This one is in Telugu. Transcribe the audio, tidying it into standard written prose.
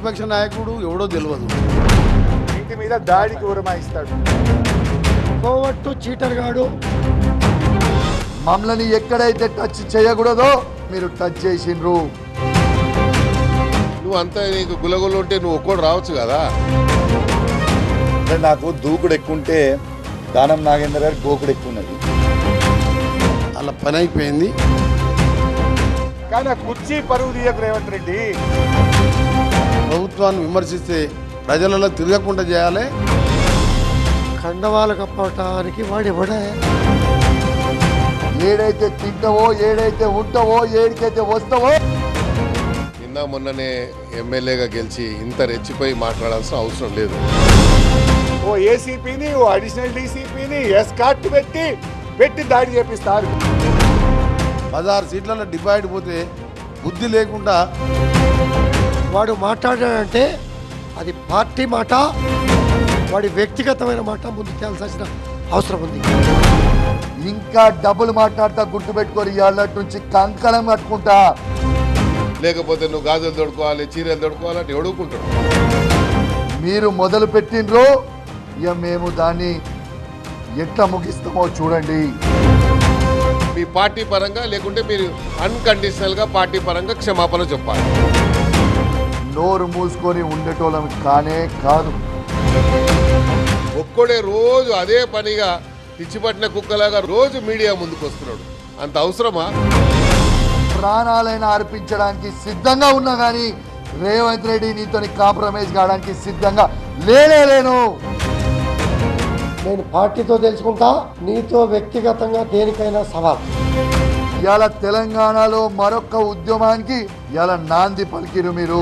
ప్రతిపక్ష నాయకుడు ఎవడో తెలియదు. ఇంటి మీద దాడికి ఉరమాయిస్తాడు. కోవట్టు చీటర్ గాడు. మమ్మల్ని ఎక్కడైతే టచ్ చేయకూడదో మీరు టచ్ చేసిండ్రు. నువ్వు అంతా నీకు గులగులు ఉంటే నువ్వు ఒక్కడు రావచ్చు కదా. నాకు దూకుడు ఎక్కుంటే దానం నాగేందర్ గారు గోకుడు ఎక్కువ ఉన్నది. అలా పని అయిపోయింది. కానీ ఆ కుర్చీ పరువు తీయకు రేవంత్ రెడ్డి. ప్రభుత్వాన్ని విమర్శిస్తే ప్రజలలో తిరగకుండా చేయాలి. కండవాలు కప్పటానికి వాడెవడే? ఏడైతే తింటావో, ఏడైతే ఉంటావో, ఏడికైతే వస్తావో. నిన్న మొన్ననే ఎమ్మెల్యేగా గెలిచి ఇంత రెచ్చిపోయి మాట్లాడాల్సిన అవసరం లేదు. ఓ ఏసీపీని, ఓ అడిషనల్ డీసీపీని ఎస్కార్ట్ పెట్టి దాడి చేపిస్తారు. 16 సీట్లలో డివైడ్ పోతే బుద్ధి లేకుండా వాడు మాట్లాడాడంటే అది పార్టీ మాట, వాడి వ్యక్తిగతమైన మాట ముందు తేల్చాల్సిన అవసరం ఉంది. ఇంకా డబ్బులు మాట్లాడతా గుర్తుపెట్టుకొని ఇవాళ నుంచి కంకణం కట్టుకుంటా. లేకపోతే నువ్వు గాజులు తొడుకోవాలి, చీరలు తొడుకోవాలంటే ఎడుకుంటాడు. మీరు మొదలు పెట్టినరో ఇక మేము దాన్ని ఎట్లా ముగిస్తామో చూడండి. మీ పార్టీ పరంగా లేకుంటే మీరు అన్కండిషనల్గా పార్టీ పరంగా క్షమాపణ చెప్పాలి. నోరు మూసుకొని ఉండేటోళ్ళం కానే కాదు. ఒక్కడే రోజు అదే పనిగా పిచ్చిపట్టిన కుక్కలాగా రోజు మీడియా ముందుకు వస్తున్నాడు. అంత అవసరమా? ప్రాణాలైనా అర్పించడానికి సిద్ధంగా ఉన్నా కానీ రేవంత్ రెడ్డి నీతో కాంప్రమైజ్ కావడానికి సిద్ధంగా లేను. నేను పార్టీతో తెలుసుకుంటా, నీతో వ్యక్తిగతంగా దేనికైనా సవాల్. ఇవాళ తెలంగాణలో మరొక ఉద్యమానికి ఇవాళ నాంది పలికిరు మీరు.